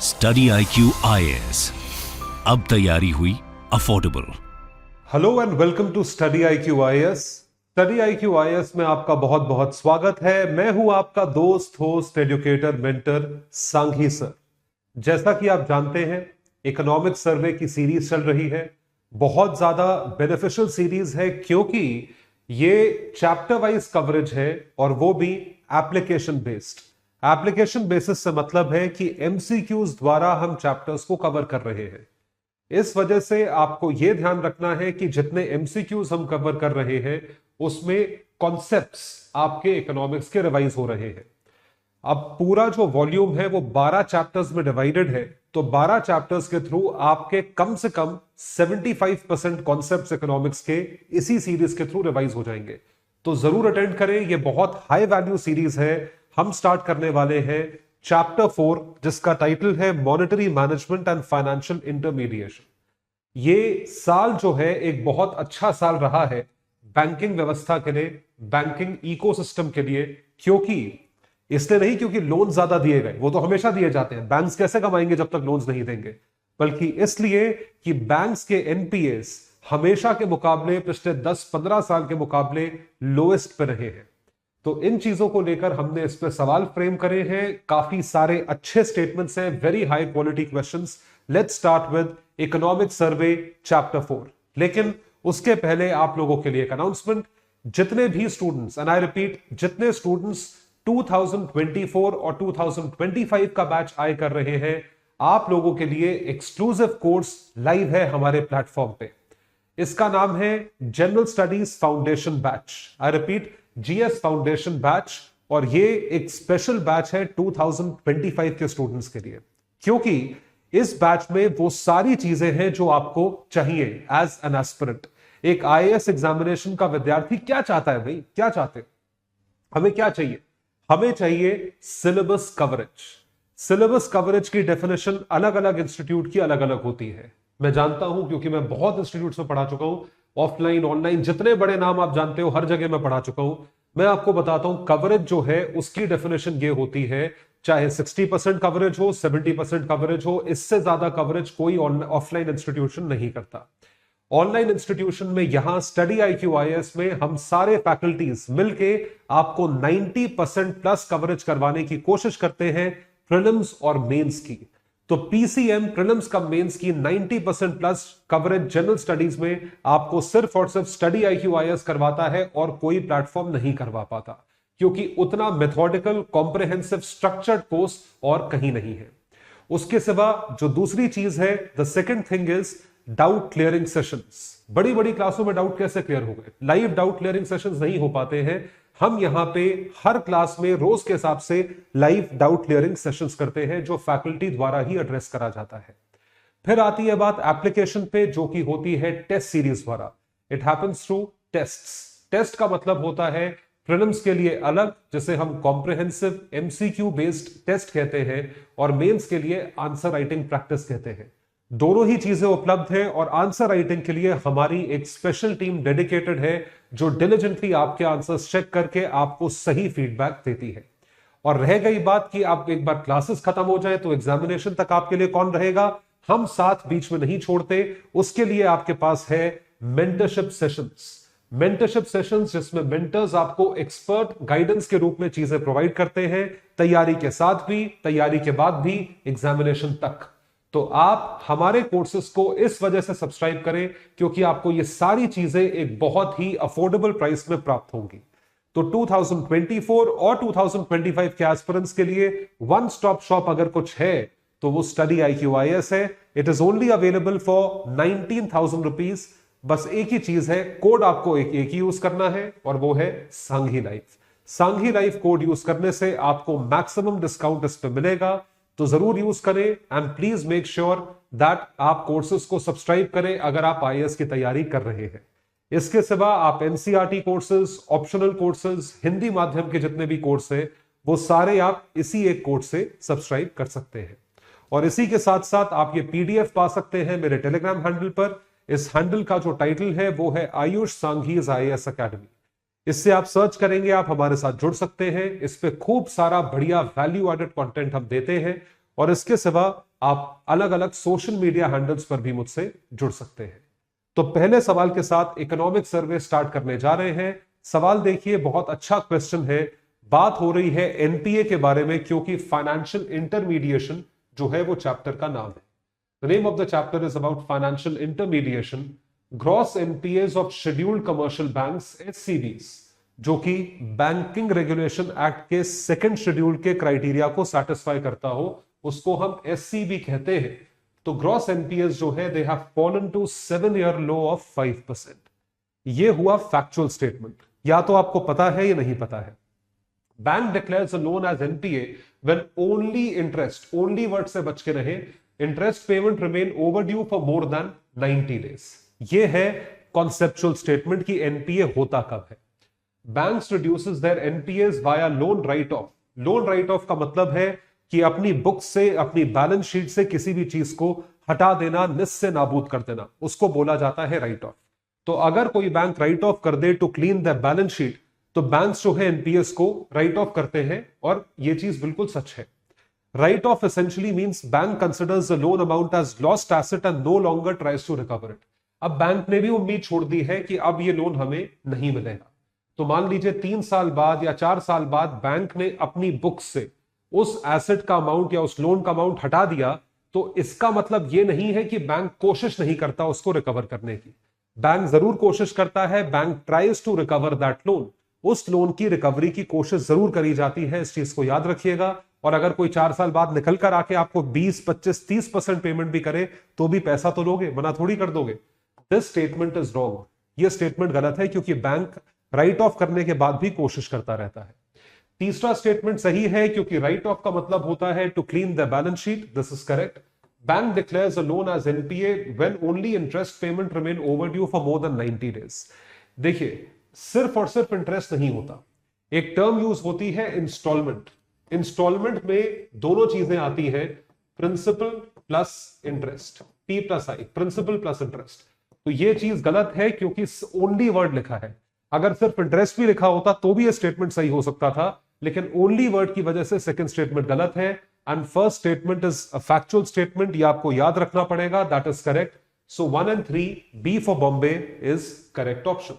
Study IQ IAS, अब तैयारी हुई affordable. Hello and welcome to study IQ IAS। Study IQ IAS में आपका बहुत बहुत स्वागत है। मैं हूं आपका दोस्त, host, educator, mentor Sanghi sir. जैसा कि आप जानते हैं, इकोनॉमिक सर्वे की सीरीज चल रही है। बहुत ज्यादा बेनिफिशियल सीरीज है क्योंकि ये चैप्टर वाइज कवरेज है और वो भी एप्लीकेशन बेस्ड। एप्लीकेशन बेसिस से मतलब है कि MCQs द्वारा हम चैप्टर्स को कवर कर रहे हैं। इस वजह से आपको यह ध्यान रखना है कि जितने MCQs हम कवर कर रहे हैं उसमें कॉन्सेप्ट्स आपके इकोनॉमिक्स के रिवाइज हो रहे हैं। अब पूरा जो वॉल्यूम है वो 12 चैप्टर्स में डिवाइडेड है, तो 12 चैप्टर्स के थ्रू आपके कम से कम 75% कॉन्सेप्ट्स इकोनॉमिक्स के इसी सीरीज के थ्रू रिवाइज हो जाएंगे। तो जरूर अटेंड करें, ये बहुत हाई वैल्यू सीरीज है। हम स्टार्ट करने वाले हैं चैप्टर 4 जिसका टाइटल है monetary management and financial intermediation. ये साल जो है एक बहुत अच्छा साल रहा है बैंकिंग व्यवस्था के लिए, बैंकिंग इकोसिस्टम के लिए। क्योंकि इसलिए नहीं क्योंकि लोन ज्यादा दिए गए, वो तो हमेशा दिए जाते हैं, बैंक्स कैसे कमाएंगे जब तक लोन्स नहीं देंगे, बल्कि इसलिए कि बैंक्स के NPAs हमेशा के मुकाबले पिछले 10-15 साल के मुकाबले लोएस्ट पे रहे हैं। तो इन चीजों को लेकर हमने इस पे सवाल फ्रेम करे हैं। काफी सारे अच्छे स्टेटमेंट्स हैं, very high quality questions. Let's start with economic survey chapter 4। लेकिन उसके पहले आप लोगों के लिए एक अनाउंसमेंट। जितने भी स्टूडेंट्स, एंड आई रिपीट, जितने स्टूडेंट्स 2024 और 2025 का बैच आए कर रहे हैं, आप लोगों के लिए एक्सक्लूसिव कोर्स लाइव है हमारे प्लेटफॉर्म पे। इसका नाम है general studies foundation batch. I repeat, GS foundation batch. और ये एक स्पेशल बैच है 2025 के स्टूडेंट्स के लिए, क्योंकि इस बैच में वो सारी चीजें हैं जो आपको चाहिए एज एन एस्पिरेंट। एक IAS एग्जामिनेशन का विद्यार्थी क्या चाहता है भाई, क्या चाहते, हमें क्या चाहिए? हमें चाहिए सिलेबस कवरेज। सिलेबस कवरेज की डेफिनेशन अलग अलग इंस्टीट्यूट की अलग अलग होती है। मैं जानता हूं क्योंकि मैं बहुत इंस्टीट्यूट्स में पढ़ा चुका हूं, ऑफलाइन ऑनलाइन, जितने बड़े नाम आप जानते हो हर जगह मैं पढ़ा चुका हूं। मैं आपको बताता हूं कवरेज जो है उसकी डेफिनेशन ये होती है, चाहे 60% कवरेज हो, 70% कवरेज हो, इससे ज्यादा कवरेज कोई ऑफलाइन इंस्टीट्यूशन नहीं करता। ऑनलाइन इंस्टीट्यूशन में यहां स्टडी IQ IAS में हम सारे फैकल्टीज मिलके आपको 90% प्लस कवरेज करवाने की कोशिश करते हैं प्रीलिम्स और मेंस की। तो PCM प्रीलिम्स का मेंस की 90% प्लस कवरेज जनरल स्टडीज में आपको सिर्फ और सिर्फ स्टडी IQ IAS करवाता है और कोई प्लेटफॉर्म नहीं करवा पाता, क्योंकि उतना मेथोडिकल, कॉम्प्रिहेंसिव, स्ट्रक्चर्ड कोर्स और कहीं नहीं है। उसके सिवा जो दूसरी चीज है, the second thing is doubt clearing sessions. बड़ी बड़ी क्लासों में डाउट कैसे क्लियर हो गए? लाइव डाउट क्लियरिंग सेशंस नहीं हो पाते हैं। हम यहां पे हर क्लास में रोज के हिसाब से लाइव डाउट क्लियरिंग सेशंस करते हैं जो फैकल्टी द्वारा ही एड्रेस करा जाता है। फिर आती है बात एप्लीकेशन पे, जो कि होती है टेस्ट सीरीज द्वारा। It happens through tests. Test का मतलब होता है प्रीलिम्स के लिए अलग, जिसे हम कॉम्प्रिहेंसिव MCQ बेस्ड टेस्ट कहते हैं, और मेंस के लिए आंसर राइटिंग प्रैक्टिस कहते हैं। दोनों ही चीजें उपलब्ध हैं और आंसर राइटिंग के लिए हमारी एक स्पेशल टीम डेडिकेटेड है जो डिलिजेंटली आपके आंसर्स चेक करके आपको सही फीडबैक देती है। और रह गई बात कि आप एक बार क्लासेस खत्म हो जाए तो एग्जामिनेशन तक आपके लिए कौन रहेगा? हम साथ बीच में नहीं छोड़ते। उसके लिए आपके पास है मेंटरशिप सेशंस। मेंटरशिप सेशंस जिसमें मेंटर्स आपको एक्सपर्ट गाइडेंस के रूप में चीजें प्रोवाइड करते हैं, तैयारी के साथ भी, तैयारी के बाद भी, एग्जामिनेशन तक। तो आप हमारे कोर्सेज को इस वजह से सब्सक्राइब करें क्योंकि आपको ये सारी चीजें एक बहुत ही अफोर्डेबल प्राइस में प्राप्त होंगी। तो 2024 और 2025 के एस्पिरेंट्स के लिए वन स्टॉप शॉप अगर कुछ है तो वो स्टडी IQ IAS है। It is only available for 19,000 rupees. बस एक ही चीज है, कोड आपको एक ही यूज करना है और वो है Sanghi life. Sanghi life code use करने से आपको मैक्सिमम डिस्काउंट इस पे मिलेगा, तो जरूर यूज करें। And please make sure that आप कोर्सेज को सब्सक्राइब करें अगर आप IAS की तैयारी कर रहे हैं। इसके सिवा आप NCERT courses, optional courses, Hindi माध्यम के जितने भी कोर्स हैं वो सारे आप इसी एक कोर्स से सब्सक्राइब कर सकते हैं। और इसी के साथ साथ आप ये PDF पा सकते हैं मेरे टेलीग्राम हैंडल पर। इस हैंडल का जो टाइटल है वो है आयुष सांघीज IAS अकेडमी। इससे आप सर्च करेंगे, आप हमारे साथ जुड़ सकते हैं। इस पे खूब सारा बढ़िया वैल्यू एडेड कंटेंट हम देते हैं। और इसके सिवा आप अलग अलग सोशल मीडिया हैंडल्स पर भी मुझसे जुड़ सकते हैं। तो पहले सवाल के साथ इकोनॉमिक सर्वे स्टार्ट करने जा रहे हैं। सवाल देखिए, बहुत अच्छा क्वेश्चन है। बात हो रही है एनपीए के बारे में, क्योंकि फाइनेंशियल इंटरमीडिएशन जो है वो चैप्टर का नाम है। The name of the chapter is about financial intermediation. Gross NPAs of scheduled commercial banks, SCBs, जो कि बैंकिंग रेगुलेशन एक्ट के सेकंड शेड्यूल के क्राइटेरिया को सेटिस्फाई करता हो, उसको हम एससीबी कहते हैं। तो ग्रॉस एनपीएस जो है, they have fallen to 7-year low of 5%। ये हुआ फैक्चुअल स्टेटमेंट। या तो आपको पता है या नहीं पता है। Bank declares a loan as NPA when only interest, only word से बच के रहे, interest payment remain overdue for more than 90 days. ये है कॉन्सेप्चुअल स्टेटमेंट की एनपीए होता कब है। Banks reduces their NPAs via loan write off. Loan write off का मतलब है कि अपनी बुक से, अपनी बैलेंस शीट से किसी भी चीज को हटा देना, निस्से नाबूद कर देना, उसको बोला जाता है राइट ऑफ। तो अगर कोई बैंक राइट ऑफ कर दे to clean the balance sheet, तो बैंक्स जो है एनपीएस को राइट ऑफ करते हैं, और यह चीज बिल्कुल सच है। Write off essentially means bank considers the loan amount as lost asset and no longer tries to recover it. अब बैंक ने भी उम्मीद छोड़ दी है कि अब ये लोन हमें नहीं मिलेगा। तो मान लीजिए 3 साल बाद या 4 साल बाद बैंक ने अपनी बुक से उस एसेट का अमाउंट या उस लोन का अमाउंट हटा दिया, तो इसका मतलब यह नहीं है कि बैंक कोशिश नहीं करता उसको रिकवर करने की। बैंक जरूर कोशिश करता है, bank tries to recover that loan. उस लोन की रिकवरी की कोशिश जरूर करी जाती है, इस चीज को याद रखिएगा। और अगर कोई 4 साल बाद निकल कर आके आपको 20, 25, 30% पेमेंट भी करे, तो भी पैसा तो लोगे, मना थोड़ी कर दोगे। This statement is wrong. यह स्टेटमेंट गलत है, क्योंकि बैंक राइट ऑफ करने के बाद भी कोशिश करता रहता है। तीसरा स्टेटमेंट सही है, क्योंकि राइट ऑफ का मतलब होता है to clean the balance sheet. This is correct. Bank declares a loan as NPA when only interest payment remain overdue for more than 90 days. देखिए, सिर्फ और सिर्फ इंटरेस्ट नहीं होता, एक टर्म यूज होती है इंस्टॉलमेंट। इंस्टॉलमेंट में दोनों चीजें आती हैं, principal plus interest, P plus I, principal plus interest. तो ये चीज गलत है, क्योंकि ओनली वर्ड लिखा है। अगर सिर्फ इंटरेस्ट भी लिखा होता तो भी ये स्टेटमेंट सही हो सकता था, लेकिन ओनली वर्ड की वजह से सेकंड स्टेटमेंट गलत है। And first statement is a factual statement, ये आपको याद रखना पड़ेगा। That is correct. So 1 and 3, B for Bombay is correct option.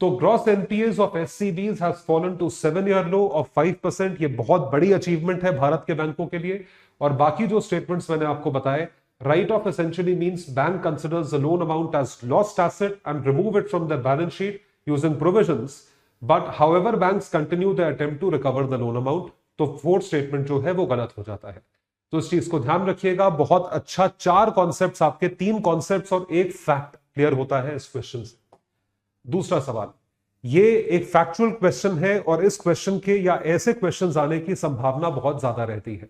तो gross NPAs of SCBs has fallen to 7-year low of 5%। ये बहुत बड़ी अचीवमेंट है भारत के बैंकों के लिए। और बाकी जो स्टेटमेंट्स मैंने आपको बताए, write off essentially means bank considers the loan amount as lost asset and remove it from the balance sheet using provisions, but however banks continue the attempt to recover the loan amount। तो fourth statement जो है वो गलत हो जाता है। तो इस चीज को ध्यान रखिएगा। बहुत अच्छा, 4 कॉन्सेप्ट्स आपके, 3 कॉन्सेप्ट्स और 1 फैक्ट क्लियर होता है इस क्वेश्चन से। दूसरा सवाल, ये एक फैक्चुअल क्वेश्चन है, और इस क्वेश्चन के या ऐसे क्वेश्चन आने की संभावना बहुत ज्यादा रहती है।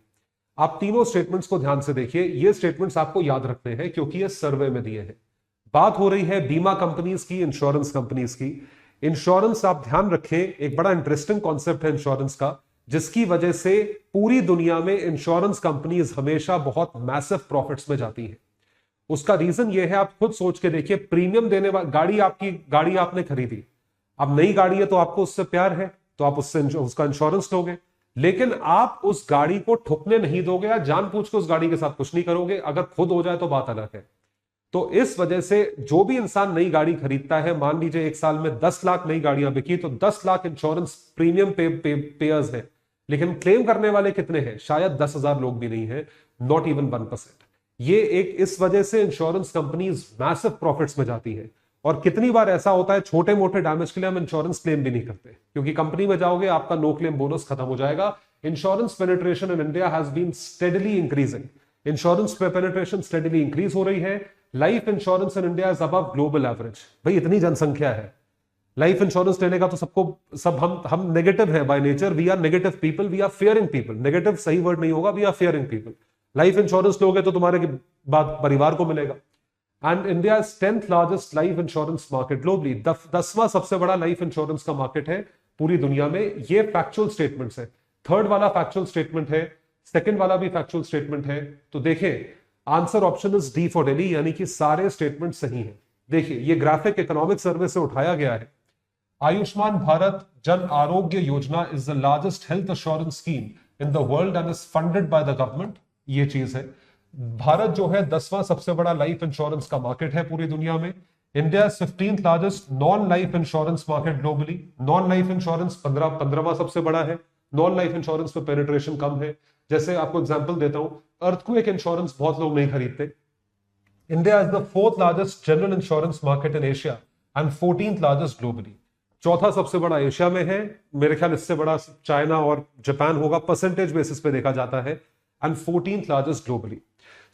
आप तीनों स्टेटमेंट्स को ध्यान से देखिए। ये स्टेटमेंट्स आपको याद रखने हैं, क्योंकि ये सर्वे में दिए हैं। बात हो रही है बीमा कंपनीज की, इंश्योरेंस कंपनीज की। इंश्योरेंस, आप ध्यान रखें, एक बड़ा इंटरेस्टिंग कॉन्सेप्ट है इंश्योरेंस का, जिसकी वजह से पूरी दुनिया में इंश्योरेंस कंपनीज हमेशा बहुत मैसिव प्रॉफिट्स में जाती है। उसका रीजन यह है, आप खुद सोच के देखिए, प्रीमियम देने वाली गाड़ी आपने खरीदी, अब नई गाड़ी है तो आपको उससे प्यार है, तो आप उसका इंश्योरेंस लोगे। लेकिन आप उस गाड़ी को ठुकने नहीं दोगे, या जानबूझ के उस गाड़ी के साथ कुछ नहीं करोगे। अगर खुद हो जाए तो बात अलग है। तो इस वजह से जो भी इंसान नई गाड़ी खरीदता है, मान लीजिए 1 साल में 10 लाख नई गाड़ियां बिकी, तो 10 लाख इंश्योरेंस प्रीमियम पेयर्स हैं। लेकिन क्लेम करने वाले कितने हैं? शायद 10,000 लोग भी नहीं है, नॉट इवन 1%। ये एक, इस वजह से इंश्योरेंस कंपनीज मैसिव प्रॉफिट्स में जाती है। और कितनी बार ऐसा होता है, छोटे मोटे डैमेज के लिए हम इंश्योरेंस क्लेम भी नहीं करते, क्योंकि कंपनी में जाओगे आपका नो क्लेम बोनस खत्म हो जाएगा। Insurance penetration in India has been steadily increasing. Insurance penetration steadily increase हो रही है। Life insurance in India is above global average. भाई, इतनी जनसंख्या है, लाइफ इंश्योरेंस लेने का तो हम नेगेटिव है by nature. We are negative people, we are fearing people. Negative सही वर्ड नहीं होगा, we are fearing people. Life insurance लोगे तो तुम्हारे बाद परिवार को मिलेगा। And India is 10th largest life insurance market globally. 10वां सबसे बड़ा लाइफ इंश्योरेंस का मार्केट है पूरी दुनिया में। ये फैक्चुअल स्टेटमेंट्स है। थर्ड वाला फैक्चुअल स्टेटमेंट है, सेकंड वाला भी फैक्चुअल स्टेटमेंट है। तो देखें, answer option is D for Delhi, यानी कि सारे स्टेटमेंट सही हैं। देखिए, ये ग्राफिक इकोनॉमिक सर्वे से उठाया गया है। Ayushman Bharat Jan Arogya Yojana is the largest health insurance scheme in the world and is funded by the government. ये चीज है। भारत जो है 10वां सबसे बड़ा लाइफ इंश्योरेंस का मार्केट है पूरी दुनिया में। India 15th largest non life insurance market globally. Non life insurance 15वां सबसे बड़ा है। नॉन लाइफ इंश्योरेंस पे पेनिट्रेशन कम है। जैसे आपको एग्जांपल देता हूं, अर्थक्वेक इंश्योरेंस बहुत लोग नहीं खरीदते। India is the 4th largest general insurance market in Asia and 14th largest globally. चौथा सबसे बड़ा एशिया में है। मेरे ख्याल इससे बड़ा चाइना और जापान होगा, परसेंटेज बेसिस पे देखा जाता है, and 14th largest globally.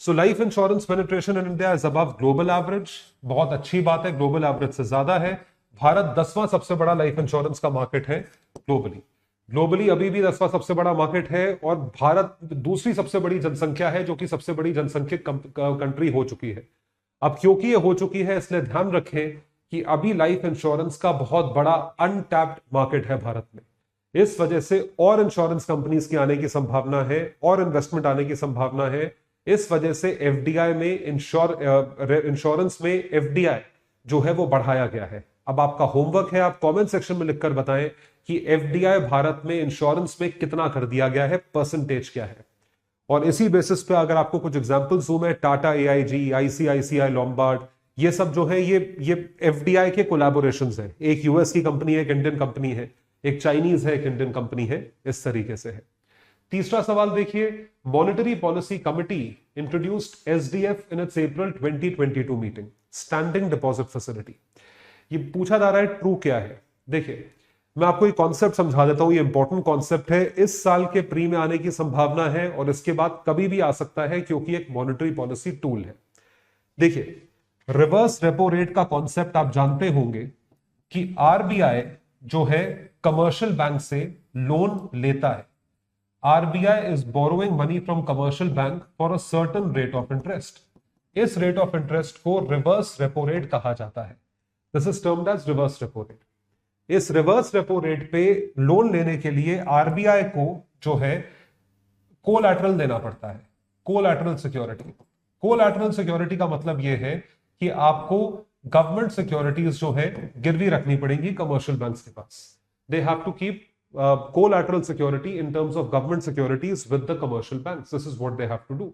So life insurance penetration in India is above global average. बहुत अच्छी बात है, ग्लोबल एवरेज से ज्यादा है। भारत 10वां सबसे बड़ा लाइफ इंश्योरेंस का मार्केट है ग्लोबली। ग्लोबली अभी भी 10वां सबसे बड़ा मार्केट है, और भारत दूसरी सबसे बड़ी जनसंख्या है, जो कि सबसे बड़ी जनसंख्यिक कंट्री हो चुकी है। अब क्योंकि ये हो चुकी है, इसलिए ध्यान रखें कि अभी लाइफ इंश्योरेंस का बहुत बड़ा अनटैप्ड मार्केट है भारत में। इस वजह से और इंश्योरेंस कंपनीज के आने की संभावना है, और इन्वेस्टमेंट आने की संभावना है। इस वजह से एफडीआई में इंश्योरेंस में एफडीआई जो है वो बढ़ाया गया है। अब आपका होमवर्क है, आप कमेंट सेक्शन में लिखकर बताएं कि एफडीआई भारत में इंश्योरेंस में कितना कर दिया गया है, परसेंटेज क्या है। और इसी बेसिस पे अगर आपको कुछ एग्जांपल्स दूं मैं, टाटा एआईजी, आईसीआईसीआई लॉम्बार्ड, ये सब जो है ये एफडीआई के कोलैबोरेशंस हैं। एक यूएस की कंपनी है, एक इंडियन कंपनी है, एक चाइनीज है, एक इंडियन कंपनी है, इस तरीके से है। तीसरा सवाल देखिए, monetary policy committee introduced SDF in its April 2022 meeting, standing deposit facility. ये पूछा जा रहा है ट्रू क्या है। देखिए, मैं आपको एक कॉन्सेप्ट समझा देता हूं, ये इंपॉर्टेंट कॉन्सेप्ट है। इस साल के प्री में आने की संभावना है, और इसके बाद कभी भी आ सकता है, क्योंकि एक मॉनेटरी पॉलिसी टूल है। देखिए, रिवर्स रेपो रेट का कॉन्सेप्ट आप जानते होंगे कि आरबीआई जो है कमर्शियल बैंक से लोन लेता है। RBI is borrowing money from commercial bank for a certain rate of interest. इस रेट ऑफ इंटरेस्ट को रिवर्स रेपो रेट कहा जाता है। This is termed as reverse repo rate. इस रिवर्स रेपो रेट पे लोन लेने के लिए आरबीआई को जो है कोलैटरल देना पड़ता है, कोलैटरल सिक्योरिटी। कोलैटरल सिक्योरिटी का मतलब यह है कि आपको गवर्नमेंट सिक्योरिटीज जो है गिरवी रखनी पड़ेंगी कमर्शियल बैंक्स के पास। They have to keep collateral security in terms of government securities with the commercial banks. This is what they have to do.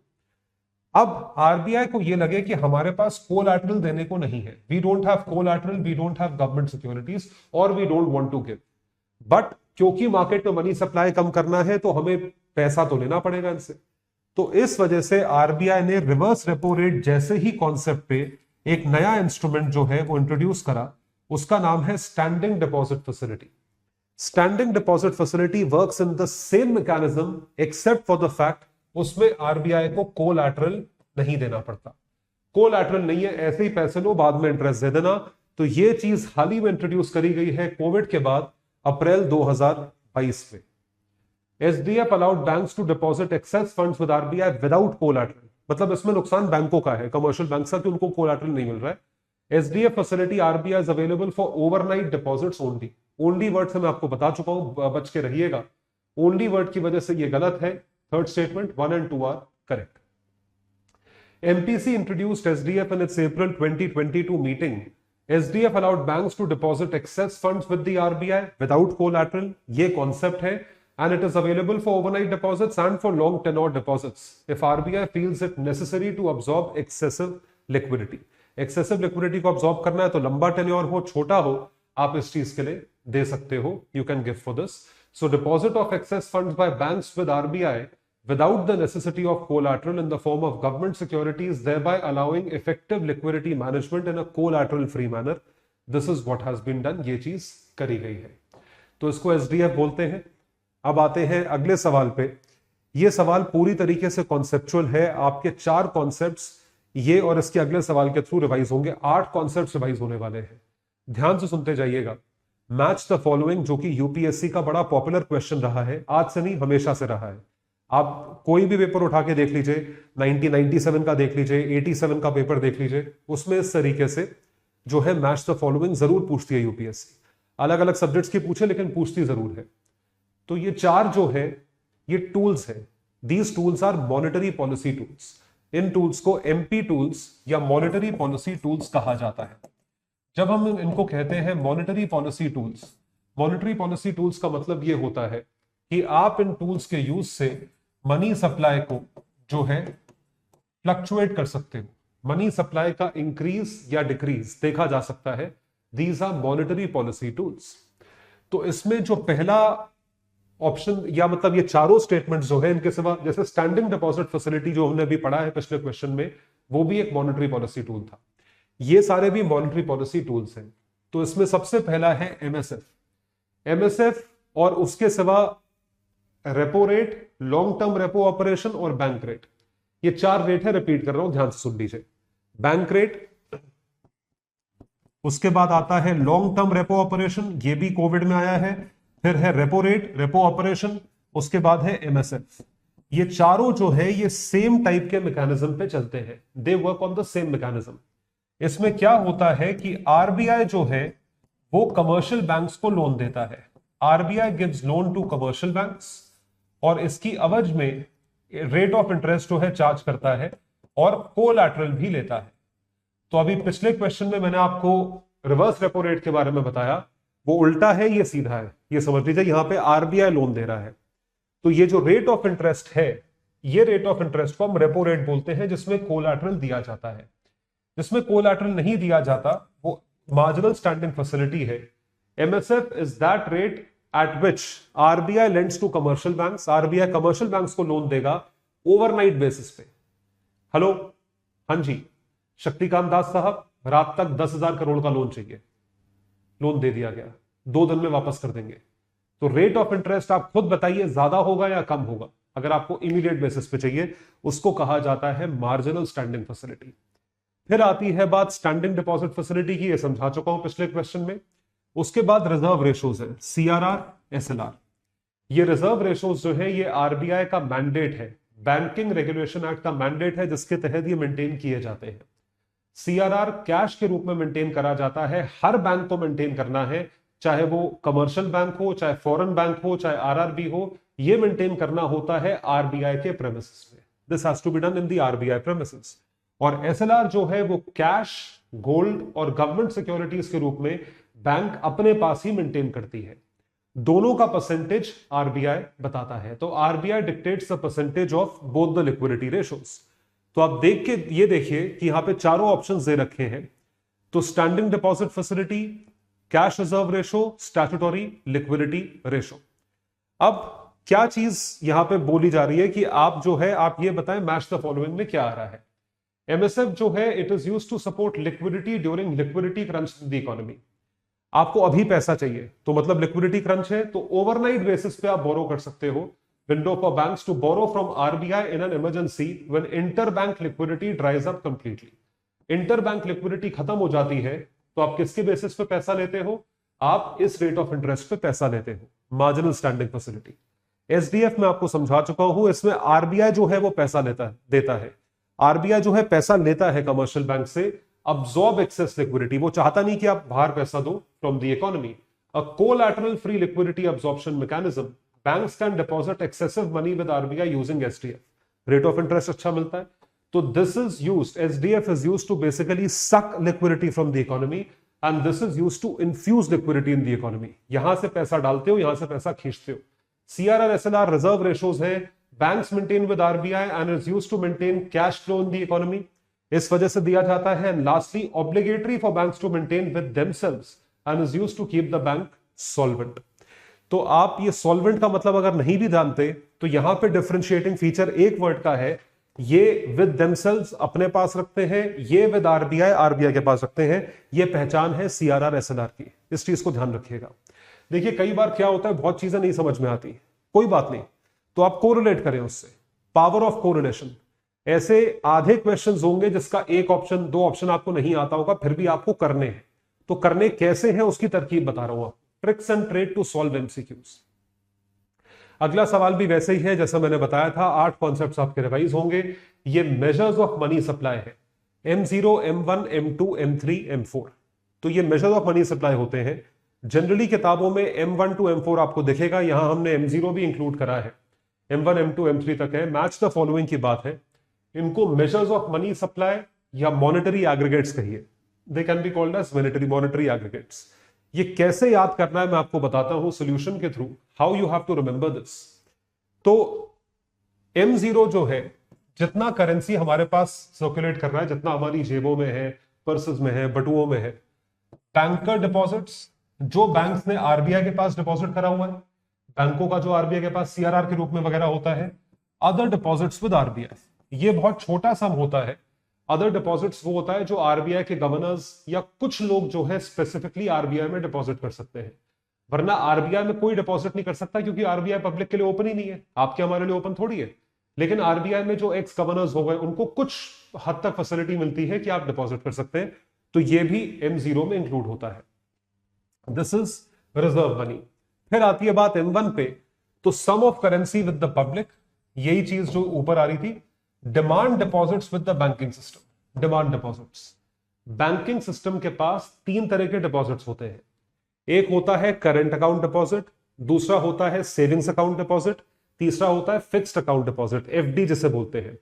अब आरबीआई को यह लगे कि हमारे पास कोलैटरल देने को नहीं है, we don't have collateral, we don't have government securities, और we don't want to give, but क्योंकि मार्केट में मनी सप्लाई कम करना है तो हमें पैसा तो लेना पड़ेगा इनसे। तो इस वजह से आरबीआई ने रिवर्स रेपो रेट जैसे ही कॉन्सेप्ट पे एक नया इंस्ट्रूमेंट जो है वो इंट्रोड्यूस करा, उसका नाम है standing deposit facility. Standing deposit facility works in the same mechanism except for the fact उसमें आरबीआई को कोलैटरल नहीं देना पड़ता। कोलैटरल नहीं है, ऐसे ही पैसे लो, बाद में इंटरेस्ट दे देना। तो ये चीज हाल ही में इंट्रोड्यूस करी गई है कोविड के बाद, अप्रैल 2022 में। SDF allowed banks to deposit excess funds with RBI without collateral. मतलब इसमें नुकसान बैंकों का है, कमर्शियल बैंक का, कि उनको कोलैटरल नहीं मिल रहा है। SDF facility RBI is available for overnight deposits only. Only word से मैं आपको बता चुका हूं, बच के रहिएगा। ओनली वर्ड की वजह से ये गलत है। Third statement 1 and 2 are correct. MPC introduced SDF in its April 2022 meeting. SDF allowed banks to deposit excess funds with the RBI without collateral. ये concept है, and it is available for overnight deposits and for long tenor deposits if RBI feels it necessary to absorb excessive liquidity. Excessive liquidity को absorb करना है तो लंबा tenure हो, छोटा हो, आप इस चीज के लिए दे सकते हो. You can give for this. So deposit of excess funds by banks with RBI without the necessity of collateral in the form of government securities, thereby allowing effective liquidity management in a collateral free manner. This is what has been done. ये चीज करी गई है, तो इसको SDF बोलते हैं. अब आते हैं अगले सवाल पे. ये सवाल पूरी तरीके से कॉन्सेप्चुअल है. आपके 4 कॉन्सेप्ट्स ये और इसके अगले सवाल के थ्रू रिवाइज होंगे. 8 कॉन्सेप्ट्स रिवाइज होने वाले हैं. ध्यान से सुनते जाइएगा. मैच द फॉलोइंग, जो कि यूपीएससी का बड़ा पॉपुलर क्वेश्चन रहा है, आज से नहीं हमेशा से रहा है. आप कोई भी पेपर उठा के देख लीजिए, 1997 का देख लीजिए, 87 का पेपर देख लीजिए, उसमें इस तरीके से जो है मैच द फॉलोइंग जरूर पूछती है यूपीएससी. अलग अलग सब्जेक्ट्स की पूछे लेकिन पूछती जरूर है. तो ये 4 जो है ये टूल्स है. These tools are monetary policy tools. इन टूल्स को एमपी टूल्स या मॉनेटरी पॉलिसी टूल्स कहा जाता है. जब हम इनको कहते हैं monetary policy tools, monetary policy tools का मतलब ये होता है कि आप इन टूल्स के यूज से मनी सप्लाई को जो है फ्लक्चुएट कर सकते हो, मनी सप्लाई का इंक्रीज या डिक्रीज देखा जा सकता है। These are monetary policy tools. तो इसमें जो पहला ऑप्शन या मतलब ये चारों स्टेटमेंट जो है, इनके सिवा जैसे स्टैंडिंग डिपॉजिट फैसिलिटी जो हमने अभी पढ़ा है पिछले क्वेश्चन में, वो भी एक मॉनेटरी पॉलिसी टूल था। ये सारे भी मॉनेटरी पॉलिसी टूल्स हैं। तो इसमें सबसे पहला है एमएसएफ। एमएसएफ और उसके सिवा repo rate, long term repo operation और बैंक रेट, ये 4 रेट है। रिपीट कर रहा हूं, ध्यान से सुन लीजिए। बैंक रेट, उसके बाद आता है लॉन्ग टर्म रेपो ऑपरेशन, ये भी कोविड में आया है। फिर है रेपो रेट, रेपो ऑपरेशन, उसके बाद है एमएसएफ। ये चारों जो है ये सेम टाइप के मैकेनिज्म पे चलते हैं। They work on the same mechanism. इसमें क्या होता है कि आरबीआई जो है वो कमर्शियल बैंक्स को लोन देता है। RBI gives loan to commercial banks और इसकी अवज में रेट ऑफ इंटरेस्ट जो है चार्ज करता है और कोलैटरल भी लेता है। तो अभी पिछले क्वेश्चन में मैंने आपको रिवर्स रेपो रेट के बारे में बताया, वो उल्टा है, ये सीधा है। ये समझ लीजिए, यहां पे आरबीआई लोन दे रहा है। तो ये जो रेट ऑफ इंटरेस्ट है, ये रेट ऑफ इंटरेस्ट को हम रेपो रेट बोलते हैं, जिसमें कोलैटरल दिया जाता है। जिसमें कोलैटरल नहीं दिया जाता वो मार्जिनल स्टैंडिंग फैसिलिटी है। MSF is that rate at which RBI lends to commercial banks. RBI commercial banks को लोन देगा ओवरनाइट बेसिस पे। हेलो, हाँ जी, शक्तिकांत दास साहब, रात तक 10,000 करोड़ का लोन चाहिए, लोन दे दिया गया, 2 दिन में वापस कर देंगे। तो रेट ऑफ इंटरेस्ट आप खुद बताइए, ज्यादा होगा या कम होगा? अगर आपको इमीडिएट बेसिस पे चाहिए, उसको कहा जाता है मार्जिनल स्टैंडिंग फैसिलिटी। फिर आती है बात स्टैंडिंग डिपॉजिट फैसिलिटी की, ये समझा चुका हूं पिछले क्वेश्चन में। उसके बाद रिजर्व रेशोज है, सीआरआर, एसएलआर। ये रिजर्व रेशोज जो है ये आरबीआई का मैंडेट है, बैंकिंग रेगुलेशन एक्ट का मैंडेट है, जिसके तहत ये मेंटेन किए जाते हैं। सीआरआर कैश के रूप में मेंटेन करा जाता है, हर बैंक को मेंटेन करना है, चाहे वो कमर्शियल बैंक हो, चाहे फॉरेन बैंक हो, चाहे आरआरबी हो, ये मेंटेन करना होता है आरबीआई के प्रेमिसेस में। This has to be done in the RBI premises. और एसएलआर जो है वो कैश, गोल्ड और गवर्नमेंट सिक्योरिटीज के रूप में बैंक अपने पास ही मेंटेन करती है। दोनों का परसेंटेज आरबीआई बताता है। तो RBI dictates the percentage of both the liquidity ratios. तो आप देख के ये देखिए कि यहां पे चारों ऑप्शंस दे रखे हैं। तो standing deposit facility, cash reserve ratio, statutory liquidity ratio. अब क्या चीज यहां पे बोली जा रही है कि आप जो है आप ये बताएं मैच द फॉलोइंग में क्या आ रहा है। एमएसएफ जो है it is used to support liquidity during liquidity crunch in the economy. आपको अभी पैसा चाहिए तो मतलब लिक्विडिटी क्रंच है, तो ओवरनाइट बेसिस पे आप बोरो कर सकते हो। Window for banks to borrow from RBI in an emergency when interbank liquidity dries up completely. Interbank liquidity खत्म हो जाती है तो आप किसके बेसिस पे पैसा लेते हो? आप इस रेट ऑफ इंटरेस्ट पे पैसा लेते हो, मार्जिनल स्टैंडिंग फैसिलिटी। एसडीएफ में आपको समझा चुका हूं, इसमें आरबीआई जो है वो पैसा देता है। आरबीआई जो है पैसा लेता है कमर्शियल बैंक से, अब्सॉर्ब एक्सेस लिक्विडिटी। वो चाहता नहीं कि आप बाहर पैसा दो from the economy. A collateral free liquidity absorption mechanism, banks can deposit excessive money with RBI using SDF. Rate of interest अच्छा मिलता है। तो this is used, SDF is used to basically suck liquidity from the economy and this is used to infuse liquidity in the economy. यहां से पैसा डालते हो, यहां से पैसा खींचते हो। सीआरआर, एसएलआर रिजर्व रेशोज है, banks maintain with RBI and is used to maintain cash flow in the economy, इस वजह से दिया जाता है। And lastly obligatory for banks to maintain with themselves and is used to keep the bank solvent. तो आप ये solvent का मतलब अगर नहीं भी जानते तो यहां पे डिफरेंशिएटिंग फीचर एक वर्ड का है, ये विद देमसेल्व्स अपने पास रखते हैं, ये विद आरबीआई आरबीआई के पास रखते हैं। ये पहचान है सीआरआर एसएलआर की, इस चीज को ध्यान रखिएगा। देखिए कई बार क्या होता है, बहुत चीजें नहीं समझ में आती, कोई बात नहीं, तो आप कोरिलेट करें उससे, पावर ऑफ कोरिलेशन। ऐसे आधे क्वेश्चंस होंगे जिसका एक ऑप्शन, 2 ऑप्शन आपको नहीं आता होगा, फिर भी आपको करने हैं। तो करने कैसे हैं उसकी तरकीब बता रहा हूं, tricks and trade to solve MCQs. अगला सवाल भी वैसे ही है जैसा मैंने बताया था, 8 कॉन्सेप्ट्स आपके रिवाइज होंगे। ये मेजर्स ऑफ मनी सप्लाई है, M0, M1, M2, M3, M4। तो ये मेजर्स ऑफ मनी सप्लाई होते हैं। जनरली किताबों में M1 to M4 आपको दिखेगा, यहां हमने M0 भी इंक्लूड करा है, M1, M2, M3 तक है। मैच द फॉलोइंग की बात है। इनको मेजर्स ऑफ मनी सप्लाई या मॉनेटरी एग्रीगेट्स कहिए, they can be called as monetary aggregates. ये कैसे याद करना है मैं आपको बताता हूं सॉल्यूशन के through, how you have to remember this. तो M0 जो है जितना करेंसी हमारे पास सर्कुलेट कर रहा है, जितना हमारी जेबों में है, पर्सेस में है, बटुओं में है, बैंकर डिपॉजिट्स, जो बैंक्स ने आरबीआई के पास डिपॉजिट करा हुआ है, बैंकों का जो आरबीआई के पास सीआरआर के रूप में वगैरह होता है, अदर डिपॉजिट्स विद आरबीआई, ये बहुत छोटा सम होता है। अदर डिपॉजिट्स वो होता है जो आरबीआई के गवर्नर्स या कुछ लोग जो है स्पेसिफिकली आरबीआई में डिपॉजिट कर सकते हैं, वरना आरबीआई में कोई डिपॉजिट नहीं कर सकता, क्योंकि आरबीआई पब्लिक के लिए ओपन ही नहीं है, आपके हमारे लिए ओपन थोड़ी है। लेकिन आरबीआई में जो एक्स गवर्नर्स हो गए उनको कुछ हद तक फैसिलिटी मिलती है कि आप डिपॉजिट कर सकते हैं, तो ये भी M0 में इंक्लूड होता है। This is reserve money. फिर आती है बात M1 पे, तो sum of currency with the public, यही चीज जो ऊपर आ रही थी, demand deposits with the banking system. Demand deposits, banking system के पास तीन तरह के डिपॉजिट्स होते हैं। एक होता है करंट अकाउंट डिपॉजिट, दूसरा होता है सेविंग्स अकाउंट डिपॉजिट, तीसरा होता है फिक्स्ड अकाउंट डिपॉजिट, एफडी जिसे बोलते हैं।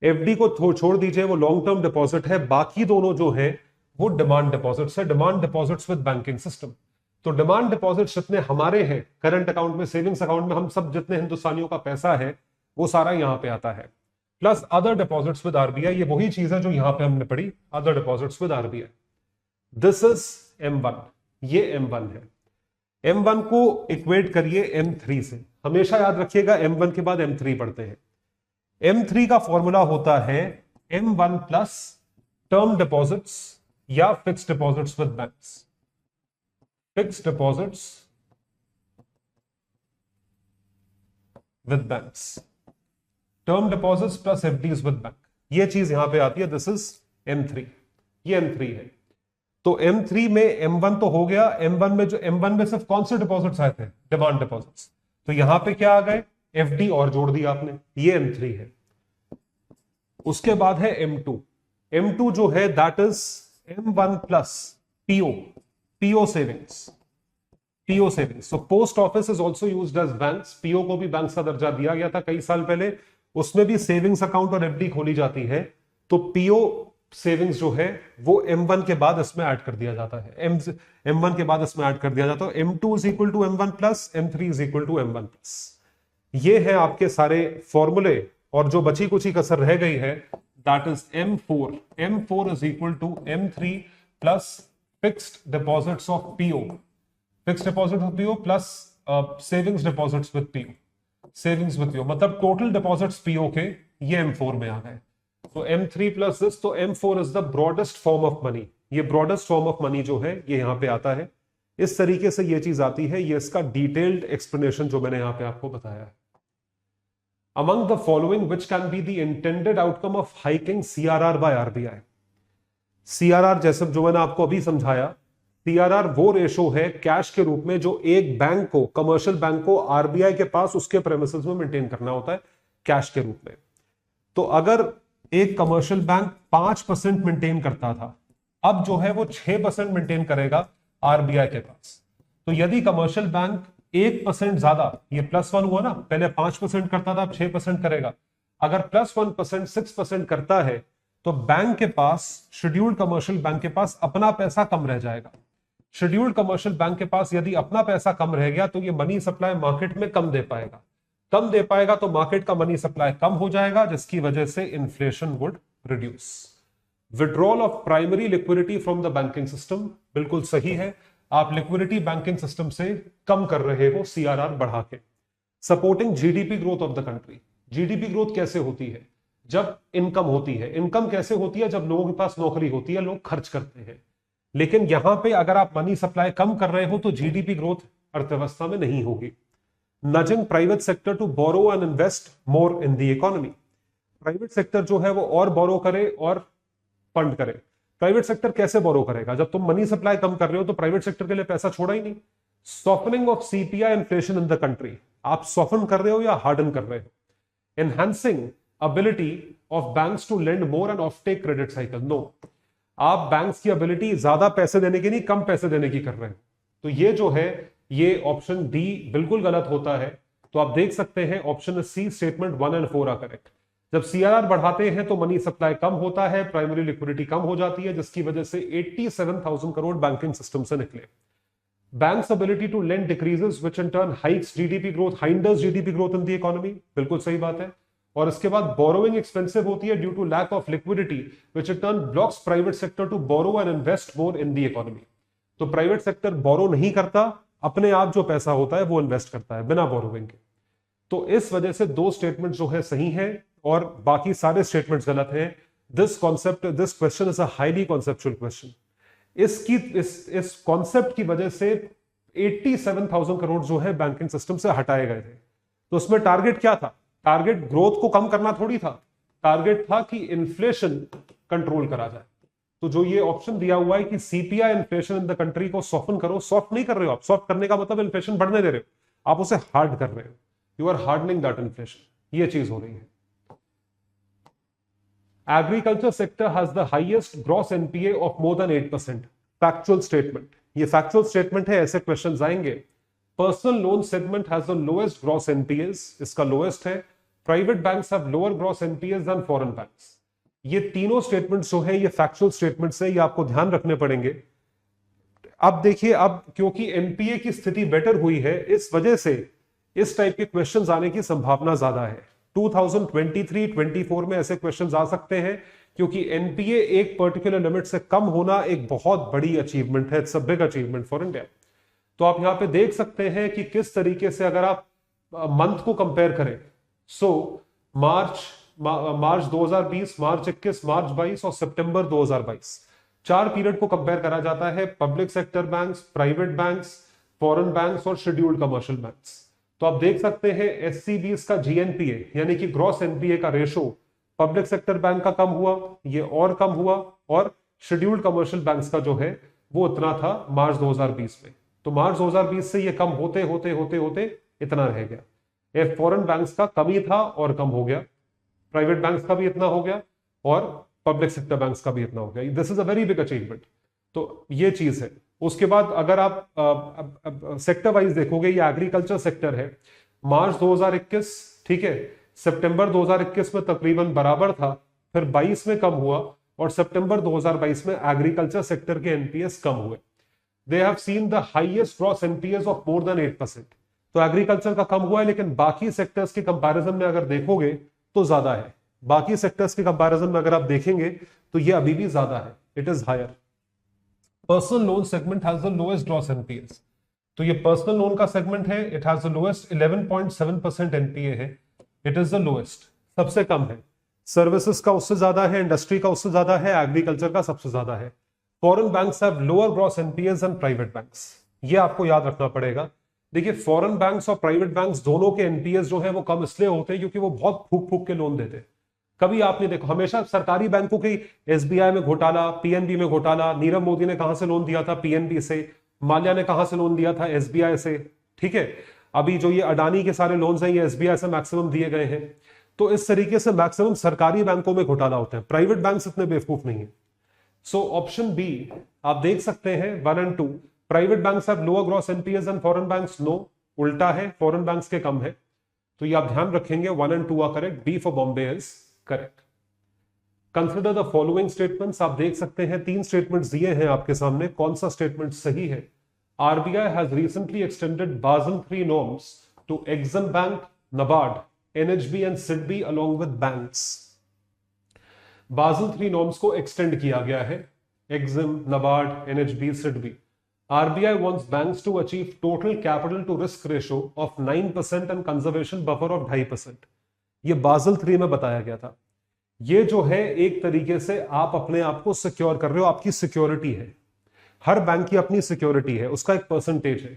एफडी को छोड़ दीजिए, वो लॉन्ग टर्म डिपॉजिट है, बाकी दोनों जो है वो डिमांड डिपॉजिट्स है, demand deposits with banking system. तो डिमांड डिपॉजिट्स जितने हमारे हैं करंट अकाउंट में, सेविंग्स अकाउंट में, हम सब जितने हिंदुस्तानियों का पैसा है वो सारा यहां पे आता है, plus other deposits with RBI, ये वही चीज है जो यहां पे हमने पढ़ी, other deposits with RBI. This is M1, ये M1 है। M1 को इक्वेट करिए M3 से, हमेशा याद रखिएगा M1 के बाद M3 पढ़ते हैं। M3 का फॉर्मूला होता है M1 प्लस टर्म डिपॉजिट्स या fixed deposits with banks, fixed deposits with banks, term deposits plus FDs with bank, ये चीज यहां पे आती है। दिस इज M3, ये M3 है। तो M3 में M1 तो हो गया, M1 में जो M1 में सिर्फ कौन से डिपॉजिट्स आए थे, डिमांड डिपॉजिट्स, तो यहां पे क्या आ गए, एफडी और जोड़ दिया आपने, ये M3 है। उसके बाद है M2, M2 जो है that is M1 plus PO savings, PO savings. So post office is also used as banks, PO को भी बैंक का दर्जा दिया गया था कई साल पहले, उसमें भी सेविंग्स अकाउंट और एफडी खोली जाती है, तो पीओ सेविंग्स जो है वो M1 के बाद इसमें ऐड कर दिया जाता है, M1 के बाद इसमें ऐड कर दिया जाता है। M2 is equal to M1 plus, M3 is equal to M1 plus. ये है आपके सारे फॉर्मूले, और जो बची कुछ कसर रह गई है that is M4 is equal to M3 plus fixed deposits of PO, fixed deposit of PO plus savings deposits with PO, savings with PO, मतलब टोटल डिपॉजिट्स पीओ के ये M4 में आ गए। तो M3 प्लस दिस, तो M4 is the broadest form of money, ये broadest form of money जो है ये यहां पे आता है, इस तरीके से ये चीज आती है। ये इसका डिटेल्ड एक्सप्लेनेशन जो मैंने यहां पे आपको बताया है। Among the following which can be the intended outcome of hiking CRR by RBI? CRR जैसे जो मैंने आपको अभी समझाया, CRR वो रेशो है कैश के रूप में जो एक बैंक को, कमर्शियल बैंक को आरबीआई के पास उसके प्रेमिसेस में मेंटेन करना होता है कैश के रूप में। तो अगर एक कमर्शियल बैंक 5% मेंटेन करता था, अब जो है वो 6% मेंटेन करेगा आरबीआई के पास। तो यदि कमर्शियल बैंक 1% ज्यादा, ये +1 हुआ ना, पहले 5% करता था, अब 6% करेगा, अगर +1% 6% करता है तो बैंक के पास, शेड्यूल्ड कमर्शियल बैंक के पास अपना पैसा कम रह जाएगा। शेड्यूल्ड कमर्शियल बैंक के पास यदि अपना पैसा कम रह गया तो ये मनी सप्लाई मार्केट में कम दे पाएगा, कम दे पाएगा तो मार्केट का मनी सप्लाई कम हो जाएगा, जिसकी वजह से inflation would reduce. Withdrawal of primary liquidity from the banking system, बिल्कुल सही है, आप लिक्विडिटी बैंकिंग सिस्टम से कम कर रहे हो सीआरआर बढ़ा के। Supporting GDP growth of the country, GDP growth कैसे होती है, जब इनकम होती है। इनकम कैसे होती है, जब लोगों के पास नौकरी होती है, लोग खर्च करते हैं। लेकिन यहां पे अगर आप मनी सप्लाई कम कर रहे हो तो जीडीपी ग्रोथ अर्थव्यवस्था में नहीं होगी। Nudging private sector to borrow and invest more in the economy, private sector जो है वो और बोरो करे और फंड करे। प्राइवेट सेक्टर कैसे बोरो करेगा, जब तुम मनी सप्लाई कम कर रहे हो तो प्राइवेट सेक्टर के लिए पैसा छोड़ा ही नहीं। Softening of CPI inflation in the country, आप सॉफ्टन कर रहे हो या हार्डन कर रहे हो। Enhancing ability of banks to lend more and offtake credit cycle, no, आप बैंक्स की एबिलिटी ज्यादा पैसे देने की नहीं, कम पैसे देने की कर रहे हैं। तो ये जो है ये ऑप्शन डी बिल्कुल गलत होता है। तो आप देख सकते हैं ऑप्शन सी, स्टेटमेंट 1 और 4 आर करेक्ट। जब सीआरआर बढ़ाते हैं तो मनी सप्लाई कम होता है, प्राइमरी लिक्विडिटी कम हो जाती है, जिसकी वजह से 87,000 करोड़ बैंकिंग सिस्टम से निकले। Banks ability to lend decreases which in turn hikes GDP growth, hinders GDP growth in the economy, बिल्कुल सही बात है। और इसके बाद बोरोइंग एक्सपेंसिव होती है due to lack of liquidity which in turn blocks private sector to borrow and invest more in the economy. तो प्राइवेट सेक्टर बोरो नहीं करता, अपने आप जो पैसा होता है वो इन्वेस्ट करता है बिना बोरोइंग के। तो इस वजह से दो स्टेटमेंट जो है सही है और बाकी सारे स्टेटमेंट्स गलत हैं। This question is a highly conceptual question. इस कॉन्सेप्ट की वजह से 87,000 करोड़ जो है बैंकिंग सिस्टम से हटाए गए थे। तो उसमें टारगेट क्या था? टारगेट ग्रोथ को कम करना थोड़ी था, टारगेट था कि इन्फ्लेशन कंट्रोल करा जाए। तो जो ये ऑप्शन दिया हुआ है कि CPI inflation in the country को सॉफ्टन करो, सॉफ्ट नहीं कर रहे हो आप। सॉफ्ट करने का मतलब इन्फ्लेशन बढ़ने दे रहे हो, आप उसे हार्ड कर रहे हो। You are hardening that inflation, ये चीज हो रही है। Agriculture sector has the highest gross NPA of more than 8%। Factual statement, ये फैक्चुअल स्टेटमेंट है, ऐसे क्वेश्चंस आएंगे। Personal loan segment has the lowest gross NPAs, इसका लोएस्ट है। Private banks have lower gross NPAs than foreign banks. ये तीनों statements जो है ये फैक्चुअल स्टेटमेंट्स है, ये आपको ध्यान रखने पड़ेंगे। अब देखिए, अब क्योंकि एनपीए की स्थिति बेटर हुई है, इस वजह से इस टाइप के क्वेश्चंस आने की संभावना ज्यादा है। 2023-24 में ऐसे क्वेश्चंस आ सकते हैं क्योंकि एनपीए एक पर्टिकुलर लिमिट से कम होना एक बहुत बड़ी अचीवमेंट है। It's a big achievement for India. तो आप यहां पे देख सकते हैं कि किस तरीके से अगर आप मंथ को कंपेयर करें, मार्च 2020, मार्च 21, मार्च 22 और सितंबर 2022, 4 पीरियड को कंपेयर करा जाता है। Public sector banks, private banks, foreign banks और शेड्यूल्ड कमर्शियल बैंक्स। तो आप देख सकते हैं एससीबीज का जीएनपीए यानी कि ग्रॉस एनपीए का रेशो पब्लिक सेक्टर बैंक का कम हुआ, ये और कम हुआ, और शेड्यूल्ड कमर्शियल बैंक्स का जो है वो इतना था मार्च 2020 में। तो मार्च 2020 से ये कम होते होते होते होते इतना रह गया। फॉरेन बैंक्स का कम ही था और कम हो गया, प्राइवेट बैंक्स का भी इतना हो गया और पब्लिक सेक्टर बैंक्स का भी इतना हो गया। This is a very big achievement. तो ये चीज है। उसके बाद अगर आप सेक्टर वाइज देखोगे, ये एग्रीकल्चर सेक्टर है। मार्च 2021, ठीक है, सितंबर 2021 में तकरीबन बराबर था, फिर 22 में कम हुआ और सितंबर 2022 में एग्रीकल्चर सेक्टर के एनपीएस कम हुए। They have seen the highest gross NPAs of more than 8%। तो एग्रीकल्चर का कम हुआ है, लेकिन बाकी सेक्टर्स के कंपैरिजन में अगर देखोगे तो ज्यादा है। बाकी सेक्टर्स के कंपैरिजन में अगर आप देखेंगे तो ये अभी भी ज्यादा है, it is higher. Personal loan segment has the lowest gross NPAs. तो ये पर्सनल लोन का सेगमेंट है, it has the lowest 11.7% NPA है, इट इज द लोएस्ट, सबसे कम है। सर्विसेज का उससे ज्यादा है, इंडस्ट्री का उससे ज्यादा है, एग्रीकल्चर का सबसे ज्यादा है। Foreign banks have lower gross NPAs and private banks, ये आपको याद रखना पड़ेगा। देखिए, फॉरेन बैंक्स और प्राइवेट बैंक्स दोनों के एनपीएस जो है वो कम इसलिए होते हैं क्योंकि वो बहुत फूक फूक के लोन देते हैं। कभी आपने देखो, हमेशा सरकारी बैंकों की एसबीआई में घोटाला, पीएनबी में घोटाला। नीरव मोदी ने कहां से लोन दिया था? पीएनबी से। माल्या ने कहां से लोन दिया था? एसबीआई से। ठीक है, अभी जो ये अडानी के सारे लोन्स हैं ये एसबीआई से मैक्सिमम दिए गए हैं। तो इस तरीके से मैक्सिमम सरकारी बैंकों में घोटाला होते हैं, प्राइवेट बैंक्स इतने बेवकूफ नहीं है। सो ऑप्शन बी आप देख सकते हैं 1 और 2, private banks have lower gross NPAs and foreign banks no, उल्टा है, फॉरेन बैंक्स के कम है। तो ये आप ध्यान रखेंगे, 1 और 2 are correct, B for Bombay is correct. Consider the following statements, आप देख सकते हैं 3 स्टेटमेंट्स दिए हैं आपके सामने, कौन सा स्टेटमेंट सही है? RBI has recently extended Basel 3 norms to EXIM Bank, NABARD, NHB and SIDBI along with banks। Basel 3 norms को एक्सटेंड किया गया है, EXIM, NABARD, NHB, SIDBI। RBI wants banks to achieve total capital to risk ratio of 9% and conservation buffer of 2.5%। ये बाज़ल 3 में बताया गया था। ये जो है एक तरीके से आप अपने आप को सिक्योर कर रहे हो, आपकी सिक्योरिटी है। हर बैंक की अपनी सिक्योरिटी है, उसका एक परसेंटेज है।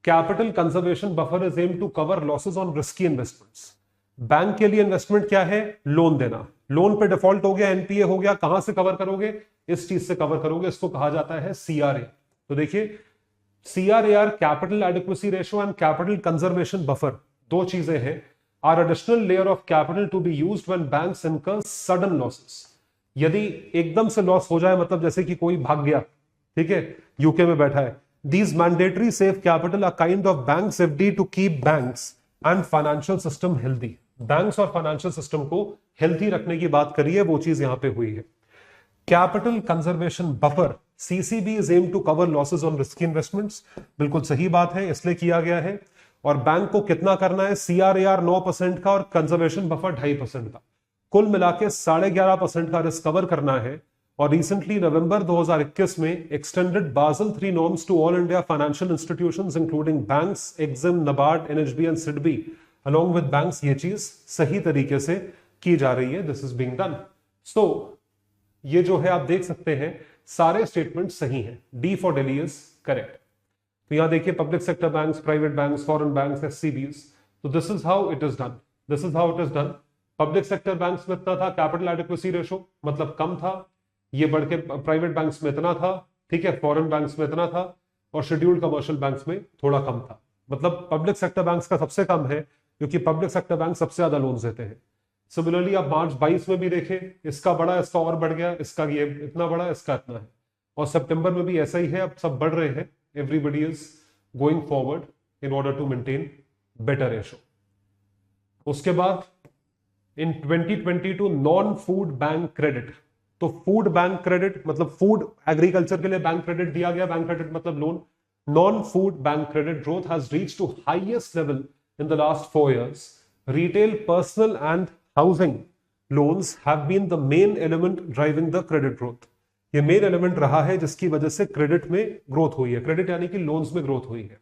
Capital conservation buffer is aim to cover losses on risky investments. Bank के लिए इन्वेस्टमेंट क्या है? लोन देना। लोन पे डिफॉल्ट हो गया, एनपीए हो गया, कहां से कवर करोगे? इस चीज से कवर करोगे, इसको कहा जाता है सीआरए। तो देखिए, CRAR, capital adequacy ratio and capital conservation buffer, दो चीजें हैं। Are additional layer of capital to be used when banks incur sudden losses. यदि एकदम से लॉस हो जाए, मतलब जैसे कि कोई भाग गया, ठीक है, यूके में बैठा है, these mandatory safe capital are kind of bank safety to keep banks and financial system healthy। Banks और फाइनेंशियल सिस्टम को हेल्थी रखने की बात करी है, वो चीज यहां पे हुई है। Capital conservation buffer, CCB is aim to cover losses on risky investments, बिल्कुल सही बात है, इसलिए किया गया है। और बैंक को कितना करना है, CRAR 9% का और कंजर्वेशन बफर 2.5% का, कुल मिला के 11.5% का रिस्क कवर करना है। और रिसेंटली नवंबर 2021 में extended Basel 3 norms to all India financial institutions including banks, EXIM, NABARD, NHB and SIDBI along with banks, ये चीज सही तरीके से की जा रही है। This is being done. So ये जो है आप देख सकते हैं सारे स्टेटमेंट सही हैं। D for Delhi is correct. तो यहां देखिए public sector banks, private banks, foreign banks, SCBs, तो this is how it is done, this is how it is done. Public sector banks में इतना था कैपिटल एडिक्वेसी रेशो, मतलब कम था, ये बढ़ के प्राइवेट बैंक्स में इतना था, ठीक है, फॉरेन बैंक्स में इतना था, और शेड्यूल्ड कमर्शियल बैंक्स में थोड़ा कम था। मतलब पब्लिक सेक्टर बैंक्स का सबसे कम है क्योंकि पब्लिक सेक्टर बैंक सबसे ज्यादा लोन्स देते हैं। सिमिलरली आप मार्च 22 में भी देखें, इसका बड़ा, इसका और बढ़ गया, इसका ये इतना बड़ा, इसका इतना है, और सितंबर में भी ऐसा ही है। अब सब बढ़ रहे हैं, everybody is going forward in order to maintain better ratio. उसके बाद in 2022 non food bank credit, तो फूड बैंक क्रेडिट मतलब फूड एग्रीकल्चर के लिए बैंक क्रेडिट दिया गया, बैंक क्रेडिट मतलब loan. Non food bank credit growth has reached to highest level in the last 4 years. Retail, personal and housing loans have been the main element driving the credit growth. ये main element रहा है जिसकी वजह से credit में growth हुई है, credit यानी कि लोन्स में ग्रोथ हुई है।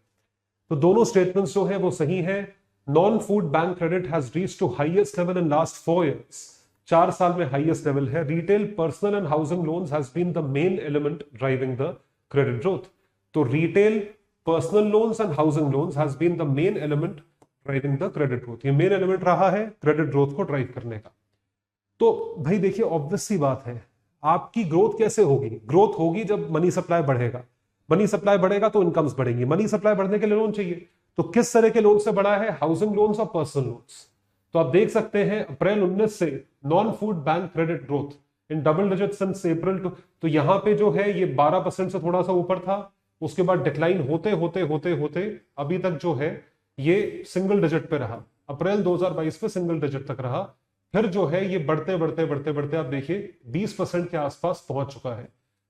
तो दोनों स्टेटमेंट्स जो है वो सही है। Non food bank credit has reached to highest level in last 4 years, 4 साल में हाईएस्ट लेवल है। Retail, personal and housing loans has been the main element driving the credit growth. तो retail, personal loans and housing loans has been the main element driving the credit growth. ये main element रहा है credit growth को drive करने का। तो भाई देखिए ऑब्वियस सी बात है, आपकी ग्रोथ कैसे होगी? ग्रोथ होगी जब मनी सप्लाई बढ़ेगा, मनी सप्लाई बढ़ेगा तो इनकम्स बढ़ेंगी, मनी सप्लाई बढ़ने के लिए लोन चाहिए। तो किस तरह के लोन से बढ़ा है? हाउसिंग लोन्स और पर्सनल लोन्स। तो आप देख सकते हैं अप्रैल 19 से non food bank credit growth in double digit since April तो यहां पे जो है ये 12% से थोड़ा सा ऊपर था, उसके बाद डिक्लाइन होते होते होते होते अभी तक जो है ये सिंगल डिजिट पे रहा। अप्रैल 2022 पे सिंगल डिजिट तक रहा, फिर जो है ये बढ़ते बढ़ते बढ़ते बढ़ते आप देखिए 20% के आसपास पहुंच चुका है।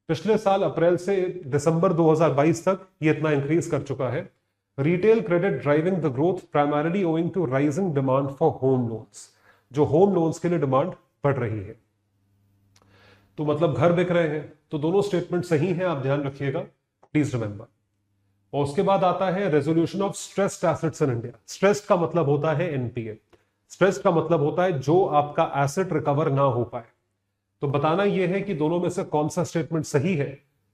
पिछले साल अप्रैल से दिसंबर 2022 तक ये इतना इंक्रीज कर चुका है। Retail credit driving the growth primarily owing to rising demand for home loans, जो होम लोन्स के लिए डिमांड बढ़ रही है। तो मतलब घर बिक रहे हैं। तो दोनों स्टेटमेंट सही हैं, आप ध्यान रखिएगा, प्लीज रिमेंबर। और उसके बाद आता है resolution of stressed assets in India. Stressed का मतलब होता है NPA, स्ट्रेस्ड का मतलब होता है जो आपका एसेट रिकवर ना हो पाए। तो बताना यह है कि दोनों में से कौन सा स्टेटमेंट सही है।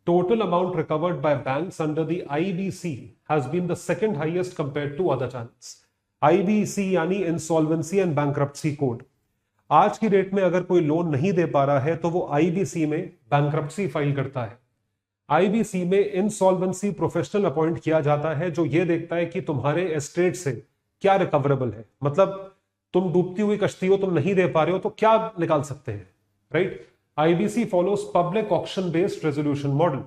Total amount recovered by banks under the IBC has been the second highest compared to other channels. IBC यानी इंसॉल्वेंसी एंड बैंक्रप्सी कोड। आज की डेट में अगर कोई लोन नहीं दे पा रहा है तो वो IBC में बैंक्रप्सी फाइल करता है। IBC में इंसॉल्वेंसी प्रोफेशनल अपॉइंट किया जाता है जो ये देखता है कि तुम्हारे एस्टेट से क्या रिकवरेबल है, मतलब तुम डूबती हुई कश्ती हो, तुम नहीं दे पा रहे हो तो क्या निकाल सकते हैं, right. IBC follows public auction based resolution model.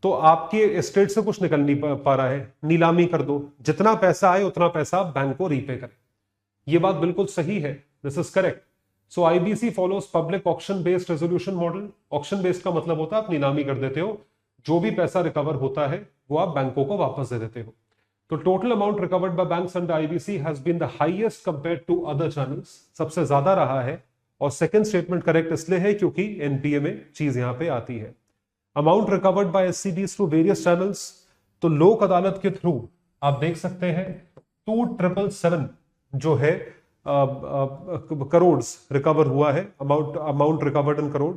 तो आपके एस्टेट से कुछ निकल नहीं पा रहा है, नीलामी कर दो, जितना पैसा आए उतना पैसा बैंक को रीपे करें। ये बात बिल्कुल सही है, this is correct. So IBC follows public auction based resolution model. Auction based का मतलब होता है आप नीलामी कर देते हो, जो भी पैसा रिकवर होता है वो आप बैंकों को वापस दे देते हो। तो total amount recovered by banks under IBC has been the highest compared to other channels, सबसे ज्यादा रहा है। और सेकंड स्टेटमेंट करेक्ट इसलिए है क्योंकि NPA में चीज यहां पे आती है। Amount recovered by SCBs through various channels, तो लोक अदालत के थ्रू आप देख सकते हैं 2777 जो है करोड़ रिकवर हुआ है, अमाउंट रिकवर्ड इन करोड़।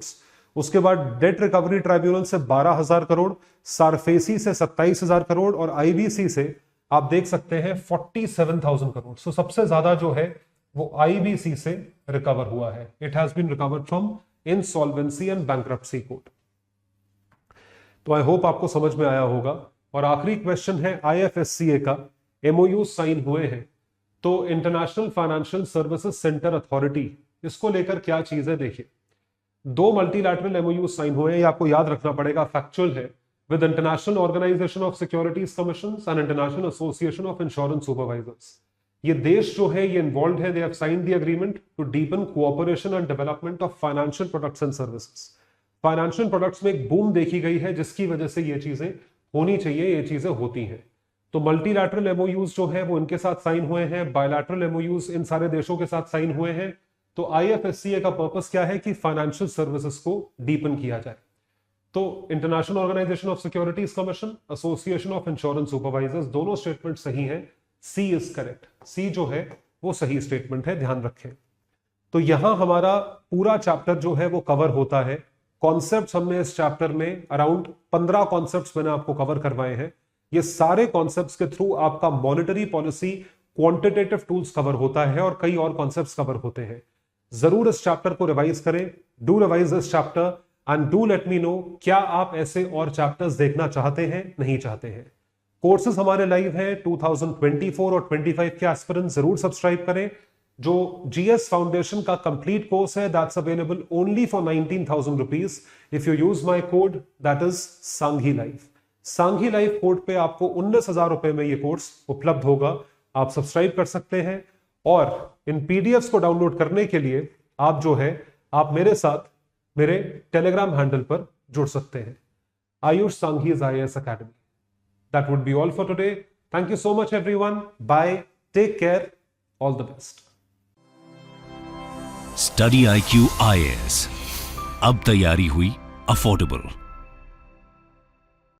उसके बाद डेट रिकवरी ट्राइब्यूनल से 12,000 करोड़, सारफेसी से 27,000 करोड़ और IBC से आप देख सकते हैं 47,000 करोड़। सो सबसे ज्यादा जो है वो IBC से रिकवर हुआ है। It has been recovered from insolvency and bankruptcy code. तो आई होप आपको समझ में आया होगा। और आखिरी क्वेश्चन है IFSCA का, MOU साइन हुए हैं, तो international financial services centre authority, इसको लेकर क्या चीज है देखिए। 2 मल्टीलैटरल MOU साइन हुए हैं, ये आपको याद रखना पड़ेगा, फैक्चुअल है, with international organisation of securities commissions and international association of insurance supervisors. ये देश जो है ये इन्वॉल्व है, they have signed the agreement to deepen cooperation and development of financial products and services. Financial products में एक boom देखी गई है जिसकी वजह से ये चीजें होनी चाहिए, ये चीजें होती हैं। तो मल्टीलैटरल एमओयूज जो है वो इनके साथ साइन हुए हैं, बायलैटरल एमओयूज इन सारे देशों के साथ साइन हुए हैं। तो आईएफएससीए का पर्पस क्या है कि फाइनेंशियल सर्विसेज को डीपन किया जाए। तो international organisation of securities commission, association of insurance supervisors, दोनों स्टेटमेंट सही हैं। सी इज करेक्ट, सी जो है वो सही स्टेटमेंट है, ध्यान रखें। तो यहां हमारा पूरा चैप्टर जो है वो कवर होता है। कॉन्सेप्ट्स हमने इस चैप्टर में अराउंड 15 कॉन्सेप्ट्स मैंने आपको कवर करवाए हैं। ये सारे कॉन्सेप्ट्स के थ्रू आपका monetary policy, quantitative tools cover होता है और कई और कॉन्सेप्ट्स कवर होते हैं। जरूर इस चैप्टर को रिवाइज करें, do revise this chapter and do let me know क्या आप ऐसे और चैप्टर्स देखना चाहते हैं, नहीं चाहते हैं। कोर्सेज हमारे लाइव हैं 2024 और 25 के एस्पिरेंट्स जरूर सब्सक्राइब करें। जो जीएस फाउंडेशन का कंप्लीट कोर्स है that's available only for 19,000 rupees if you use my code that is Sanghi life. Sanghi life code पे आपको 19,000 रुपए में ये कोर्स उपलब्ध होगा। आप सब्सक्राइब कर सकते हैं और इन पीडीएफ्स को डाउनलोड करने के लिए आप जो है आप मेरे साथ मेरे टेलीग्राम हैंडल पर जुड़ सकते हैं, Ayush Sanghi's IAS academy. That would be all for today. Thank you so much, everyone. Bye. Take care. All the best. Study IQ IAS, अब तैयारी हुई अफोर्डेबल।